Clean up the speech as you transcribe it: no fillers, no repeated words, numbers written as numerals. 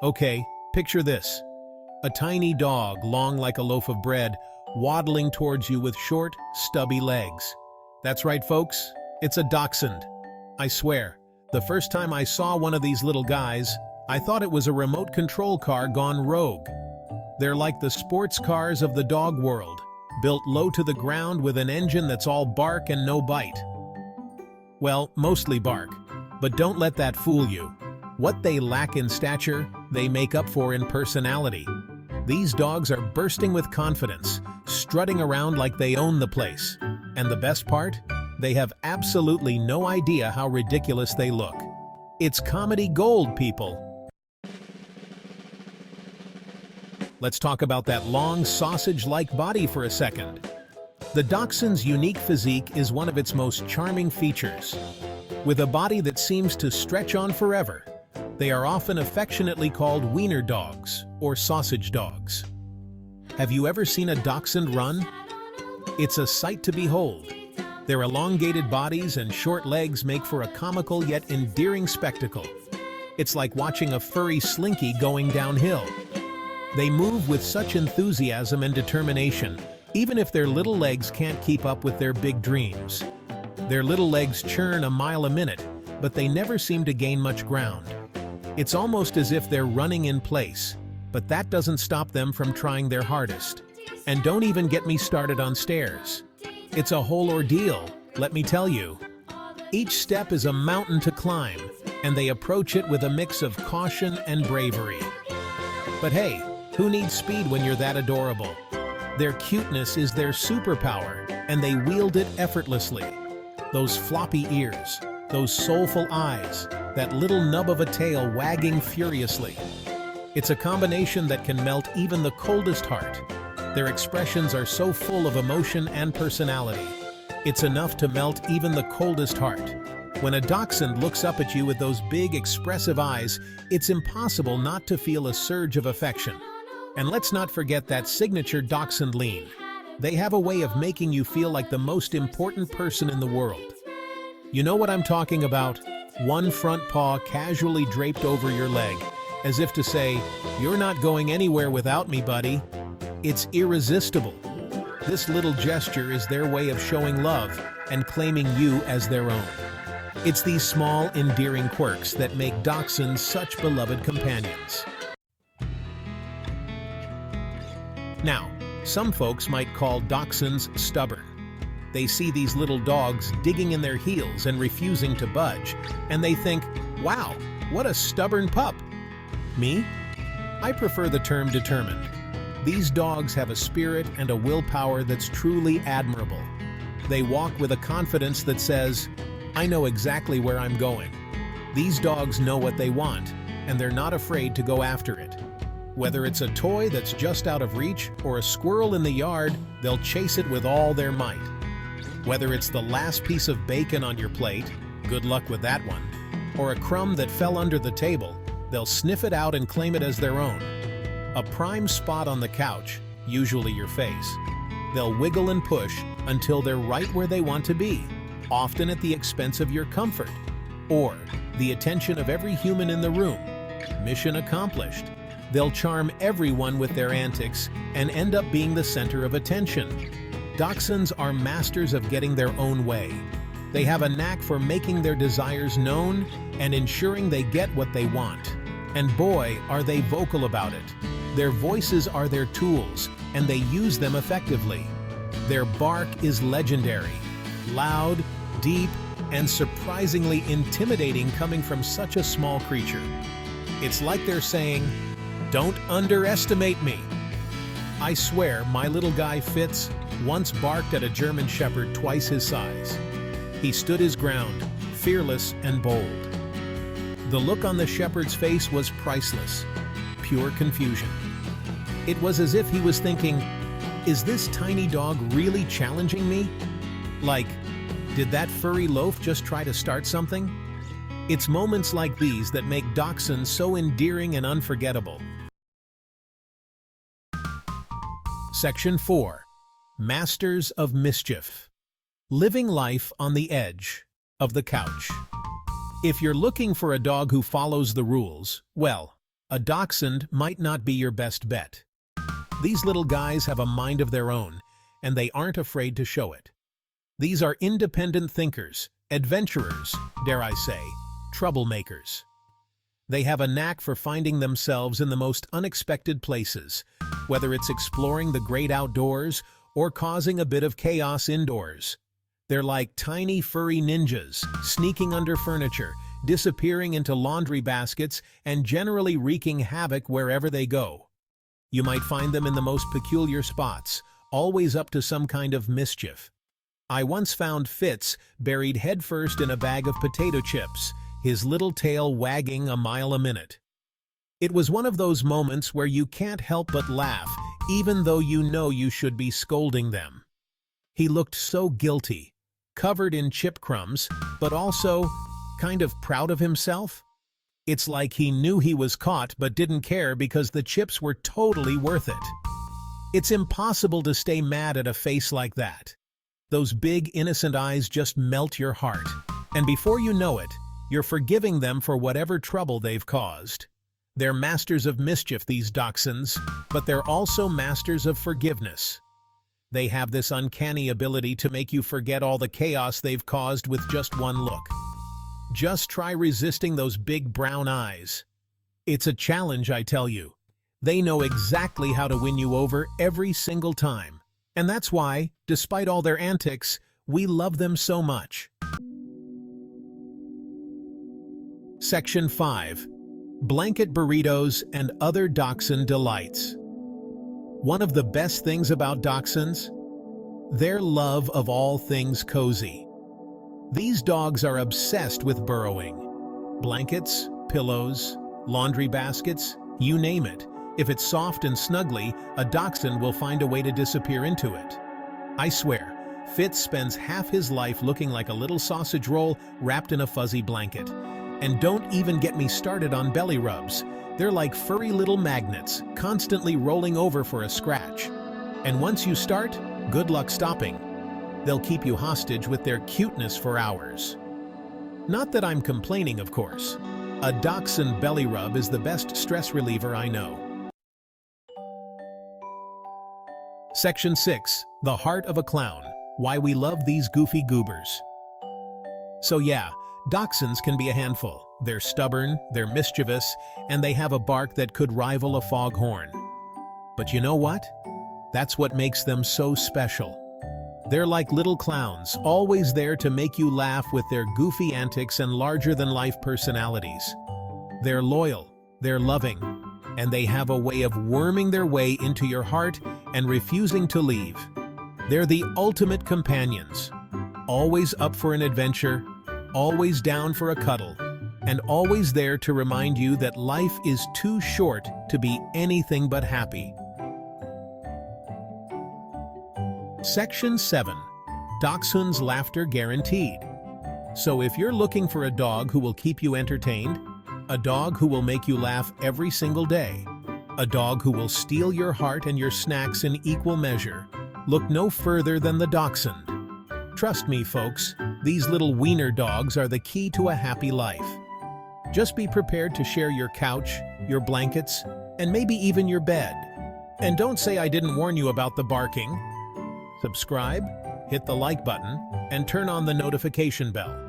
Okay, picture this. A tiny dog, long like a loaf of bread, waddling towards you with short, stubby legs. That's right, folks. It's a dachshund. I swear, the first time I saw one of these little guys, I thought it was a remote control car gone rogue. They're like the sports cars of the dog world, built low to the ground with an engine that's all bark and no bite. Well, mostly bark, but don't let that fool you. What they lack in stature, they make up for in personality. These dogs are bursting with confidence, strutting around like they own the place. And the best part? They have absolutely no idea how ridiculous they look. It's comedy gold, people. Let's talk about that long, sausage-like body for a second. The dachshund's unique physique is one of its most charming features. With a body that seems to stretch on forever, they are often affectionately called wiener dogs or sausage dogs. Have you ever seen a dachshund run? It's a sight to behold. Their elongated bodies and short legs make for a comical yet endearing spectacle. It's like watching a furry slinky going downhill. They move with such enthusiasm and determination, even if their little legs can't keep up with their big dreams. Their little legs churn a mile a minute, but they never seem to gain much ground. It's almost as if they're running in place, but that doesn't stop them from trying their hardest. And don't even get me started on stairs. It's a whole ordeal, let me tell you. Each step is a mountain to climb, and they approach it with a mix of caution and bravery. But hey, who needs speed when you're that adorable? Their cuteness is their superpower, and they wield it effortlessly. Those floppy ears, those soulful eyes, that little nub of a tail wagging furiously. It's a combination that can melt even the coldest heart. Their expressions are so full of emotion and personality. It's enough to melt even the coldest heart. When a dachshund looks up at you with those big, expressive eyes, it's impossible not to feel a surge of affection. And let's not forget that signature dachshund lean. They have a way of making you feel like the most important person in the world. You know what I'm talking about? One front paw casually draped over your leg, as if to say, "You're not going anywhere without me, buddy." It's irresistible. This little gesture is their way of showing love and claiming you as their own. It's these small, endearing quirks that make dachshunds such beloved companions. Now, some folks might call dachshunds stubborn. They see these little dogs digging in their heels and refusing to budge, and they think, "Wow, what a stubborn pup." Me? I prefer the term determined. These dogs have a spirit and a willpower that's truly admirable. They walk with a confidence that says, "I know exactly where I'm going." These dogs know what they want, and they're not afraid to go after it. Whether it's a toy that's just out of reach or a squirrel in the yard, they'll chase it with all their might. Whether it's the last piece of bacon on your plate, good luck with that one, or a crumb that fell under the table, they'll sniff it out and claim it as their own. A prime spot on the couch, usually your face. They'll wiggle and push until they're right where they want to be, often at the expense of your comfort, or the attention of every human in the room. Mission accomplished. They'll charm everyone with their antics and end up being the center of attention. Dachshunds are masters of getting their own way. They have a knack for making their desires known and ensuring they get what they want. And boy, are they vocal about it. Their voices are their tools, and they use them effectively. Their bark is legendary, loud, deep, and surprisingly intimidating coming from such a small creature. It's like they're saying, "Don't underestimate me." I swear my little guy Fitz once barked at a German Shepherd twice his size. He stood his ground, fearless and bold. The look on the Shepherd's face was priceless, pure confusion. It was as if he was thinking, "Is this tiny dog really challenging me? Like, did that furry loaf just try to start something?" It's moments like these that make dachshunds so endearing and unforgettable. Section 4. Masters of Mischief. Living life on the edge of the couch. If you're looking for a dog who follows the rules, well, a dachshund might not be your best bet. These little guys have a mind of their own, and they aren't afraid to show it. These are independent thinkers, adventurers, dare I say, troublemakers. They have a knack for finding themselves in the most unexpected places, whether it's exploring the great outdoors or causing a bit of chaos indoors. They're like tiny furry ninjas, sneaking under furniture, disappearing into laundry baskets, and generally wreaking havoc wherever they go. You might find them in the most peculiar spots, always up to some kind of mischief. I once found Fitz buried headfirst in a bag of potato chips, his little tail wagging a mile a minute. It was one of those moments where you can't help but laugh, even though you know you should be scolding them. He looked so guilty, covered in chip crumbs, but also kind of proud of himself. It's like he knew he was caught but didn't care because the chips were totally worth it. It's impossible to stay mad at a face like that. Those big, innocent eyes just melt your heart, and before you know it, you're forgiving them for whatever trouble they've caused. They're masters of mischief, these dachshunds, but they're also masters of forgiveness. They have this uncanny ability to make you forget all the chaos they've caused with just one look. Just try resisting those big brown eyes. It's a challenge, I tell you. They know exactly how to win you over every single time. And that's why, despite all their antics, we love them so much. Section 5. Blanket burritos and other dachshund delights. One of the best things about dachshunds? Their love of all things cozy. These dogs are obsessed with burrowing. Blankets, pillows, laundry baskets, you name it. If it's soft and snuggly, a dachshund will find a way to disappear into it. I swear, Fitz spends half his life looking like a little sausage roll wrapped in a fuzzy blanket. And don't even get me started on belly rubs. They're like furry little magnets, constantly rolling over for a scratch. And once you start, good luck stopping. They'll keep you hostage with their cuteness for hours. Not that I'm complaining, of course. A dachshund belly rub is the best stress reliever I know. Section 6. The Heart of a Clown. Why we love these goofy goobers. So yeah, dachshunds can be a handful. They're stubborn, they're mischievous, and they have a bark that could rival a foghorn. But you know what? That's what makes them so special. They're like little clowns, always there to make you laugh with their goofy antics and larger-than-life personalities. They're loyal, they're loving, and they have a way of worming their way into your heart and refusing to leave. They're the ultimate companions, always up for an adventure, always down for a cuddle, and always there to remind you that life is too short to be anything but happy. Section 7. Dachshund's laughter guaranteed. So if you're looking for a dog who will keep you entertained, a dog who will make you laugh every single day, a dog who will steal your heart and your snacks in equal measure, look no further than the dachshund. Trust me, folks, these little wiener dogs are the key to a happy life. Just be prepared to share your couch, your blankets, and maybe even your bed. And don't say I didn't warn you about the barking. Subscribe, hit the like button, and turn on the notification bell.